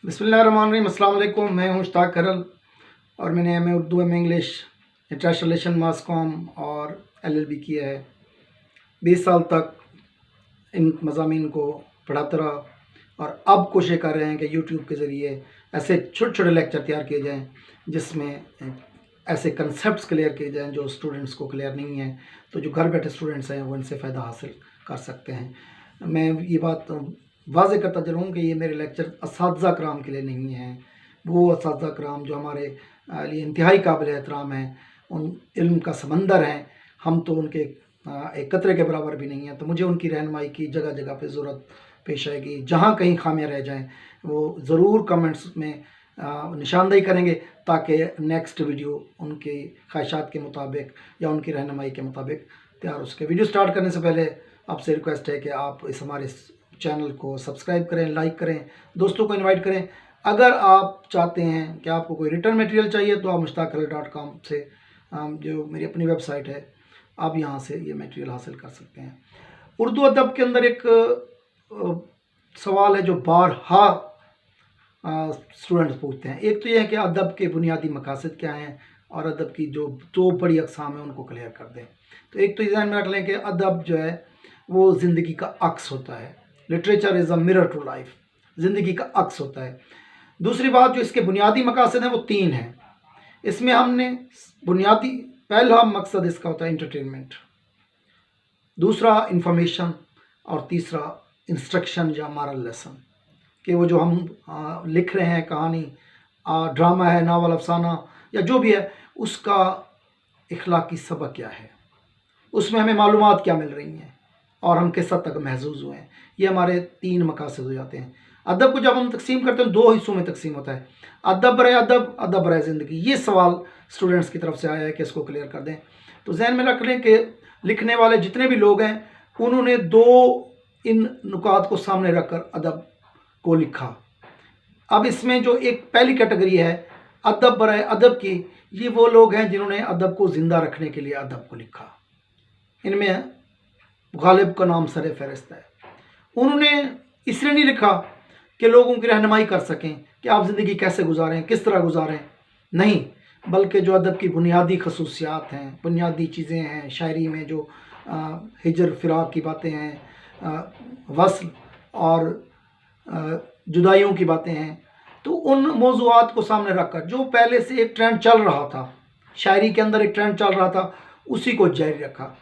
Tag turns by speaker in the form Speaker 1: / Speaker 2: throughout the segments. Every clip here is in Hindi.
Speaker 1: बिस्मिल्लाहिर्रहमानिर्रहीम। अस्सलाम वालेकुम। मैं हूँ मुश्ताक करल और मैंने M A Urdu, M A English, international relation, mass com और LLB किया है। 20 साल तक इन मज़ामीन को पढ़ाता रहा और अब कोशिश कर रहे हैं कि यूट्यूब के ज़रिए ऐसे छोटे छोटे लेक्चर तैयार किए जाएँ जिसमें ऐसे कंसेप्ट्स क्लियर किए जाएँ जो स्टूडेंट्स को क्लियर नहीं है, तो जो घर बैठे स्टूडेंट्स हैं वो इनसे फ़ायदा हासिल कर सकते हैं। मैं ये बात वाज़ेह करता चलूँ कि ये मेरे लेक्चर असातिज़ा कराम के लिए नहीं हैं। वो असातिज़ा कराम जो हमारे लिए इंतहाई काबिल एहतराम हैं, उन इल्म का समंदर हैं, हम तो उनके एक कतरे के बराबर भी नहीं है। तो मुझे उनकी रहनुमाई की जगह जगह पे ज़रूरत पेश आएगी। जहाँ कहीं खामियाँ रह जाएँ वो ज़रूर कमेंट्स में निशानदेही करेंगे ताकि नेक्स्ट वीडियो उनकी ख्वाहिशात के मुताबिक या उनकी रहनुमाई के मुताबिक तैयार हो सके। वीडियो स्टार्ट करने से पहले आपसे रिक्वेस्ट है कि आप हमारे चैनल को सब्सक्राइब करें, लाइक करें, दोस्तों को इनवाइट करें। अगर आप चाहते हैं कि आपको कोई रिटर्न मटेरियल चाहिए तो आप mushtaqkarl.com से जो मेरी अपनी वेबसाइट है, आप यहाँ से ये मटेरियल हासिल कर सकते हैं। उर्दू अदब के अंदर एक सवाल है जो बारहा स्टूडेंट्स पूछते हैं। एक तो ये है कि अदब के बुनियादी मकासद क्या हैं और अदब की जो दो बड़ी अक़साम है उनको क्लियर कर दें। तो एक तो ये ध्यान में रख लें कि अदब जो है वो ज़िंदगी का अक्स होता है। Literature is a mirror to life, ज़िंदगी का अक्स होता है। दूसरी बात जो इसके बुनियादी मकासद हैं वो 3 हैं। इसमें हमने बुनियादी पहला मकसद इसका होता है एंटरटेनमेंट, दूसरा इंफॉर्मेशन और तीसरा इंस्ट्रक्शन या मॉरल लेसन, कि वो जो हम लिख रहे हैं कहानी, ड्रामा है, नावल, अफसाना या जो भी है, उसका इखलाकी सबक क्या है, उसमें हमें मालूमात क्या मिल रही हैं और हम किस हद तक महसूस हुए हैं। ये हमारे 3 मकासद हो जाते हैं। अदब को जब हम तकसीम करते हैं 2 हिस्सों में तकसीम होता है, अदब बरे अदब, अदब बरे ज़िंदगी। ये सवाल स्टूडेंट्स की तरफ से आया है कि इसको क्लियर कर दें। तो जहन में रख लें कि लिखने वाले जितने भी लोग हैं उन्होंने 2 इन नुकात को सामने रखकर अदब को लिखा। अब इसमें जो एक पहली कैटेगरी है अदब बरे अदब की, ये वो लोग हैं जिन्होंने अदब को ज़िंदा रखने के लिए अदब को लिखा। इनमें गालिब का नाम सरे फहरिस्त है। उन्होंने इसलिए नहीं लिखा कि लोगों की रहनुमाई कर सकें कि आप ज़िंदगी कैसे गुजारें, किस तरह गुजारें, नहीं, बल्कि जो अदब की बुनियादी खसूसियात हैं, बुनियादी चीज़ें हैं, शायरी में जो हिजर फिराक की बातें हैं, वस्ल और जुदाइयों की बातें हैं, तो उन मौज़ूआत को सामने रखकर जो पहले से एक ट्रेंड चल रहा था, शायरी के अंदर एक ट्रेंड चल रहा था, उसी को जारी रखा।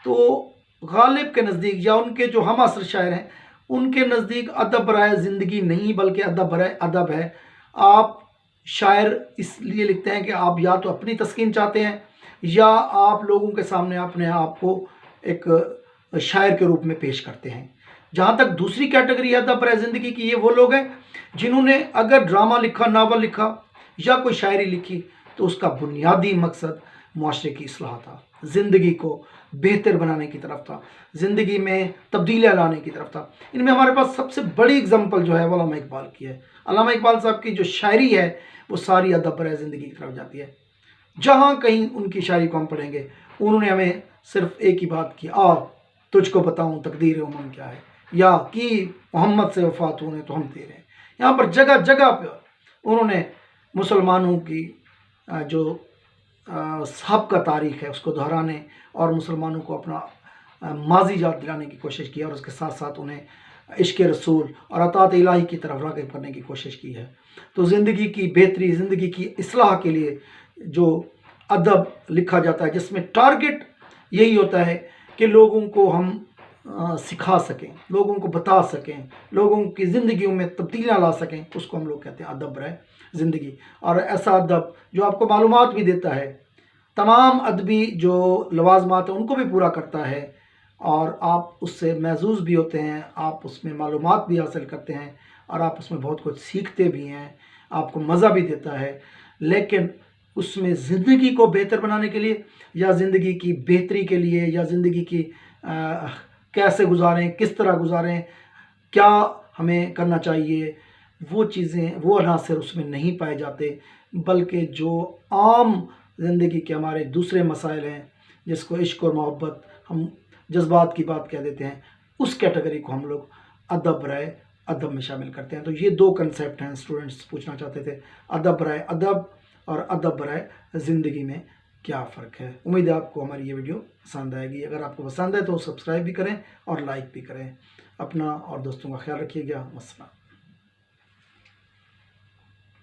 Speaker 1: तो गालिब के नज़दीक या उनके जो हम असर शायर हैं उनके नज़दीक अदब बराए ज़िंदगी नहीं बल्कि अदब बराए अदब है। आप शायर इसलिए लिखते हैं कि आप या तो अपनी तस्कीन चाहते हैं या आप लोगों के सामने अपने आप को एक शायर के रूप में पेश करते हैं। जहाँ तक दूसरी कैटेगरी है अदब बराए ज़िंदगी की, ये वो लोग हैं जिन्होंने अगर ड्रामा लिखा, नावल लिखा या कोई शायरी लिखी तो उसका बुनियादी मकसद मुआशरे की इस्लाह था, ज़िंदगी को बेहतर बनाने की तरफ था, ज़िंदगी में तब्दीलियाँ लाने की तरफ था। इनमें हमारे पास सबसे बड़ी एग्जांपल जो है वो अल्लामा इकबाल की है। अल्लामा इकबाल साहब की जो शायरी है वो सारी अदब बराए ज़िंदगी की तरफ जाती है। जहाँ कहीं उनकी शायरी को हम पढ़ेंगे उन्होंने हमें सिर्फ एक ही बात की, आ तुझको बताऊँ तकदीर उमम क्या है, या कि मोहम्मद से वफ़ात होने तो हम तेरे हैं। यहाँ पर जगह जगह पर उन्होंने मुसलमानों की जो सबका तारीख़ है उसको दोहराने और मुसलमानों को अपना माजी याद दिलाने की कोशिश की और उसके साथ साथ उन्हें इश्क़ रसूल और अताअत इलाही की तरफ राग़िब करने की कोशिश की है। तो ज़िंदगी की बेहतरी, ज़िंदगी की इस्लाह के लिए जो अदब लिखा जाता है जिसमें टारगेट यही होता है कि लोगों को हम सिखा सकें, लोगों को बता सकें, लोगों की ज़िंदगियों में तब्दीलियाँ ला सकें, उसको हम लोग कहते हैं अदब बराए ज़िंदगी। और ऐसा अदब जो आपको मालूमात भी देता है, तमाम अदबी जो लवाज़मात हैं उनको भी पूरा करता है और आप उससे महज़ूज़ भी होते हैं, आप उसमें मालूमात भी हासिल करते हैं और आप उसमें बहुत कुछ सीखते भी हैं, आपको मज़ा भी देता है। लेकिन उसमें ज़िंदगी को बेहतर बनाने के लिए या ज़िंदगी की बेहतरी के लिए या ज़िंदगी की कैसे गुजारें, किस तरह गुजारें, क्या हमें करना चाहिए, वो चीज़ें, वो अनासर उसमें नहीं पाए जाते, बल्कि जो आम ज़िंदगी के हमारे दूसरे मसाइल हैं जिसको इश्क और मोहब्बत हम जज्बात की बात कह देते हैं, उस कैटेगरी को हम लोग अदब बराए अदब में शामिल करते हैं। तो ये दो कंसेप्ट हैं, स्टूडेंट्स पूछना चाहते थे, अदब बराए अदब और अदब बराए ज़िंदगी में क्या फ़र्क है। उम्मीद है आपको हमारी ये वीडियो पसंद आएगी। अगर आपको पसंद है तो सब्सक्राइब भी करें और लाइक भी करें। अपना और दोस्तों का ख्याल रखिएगा। वस्सलाम।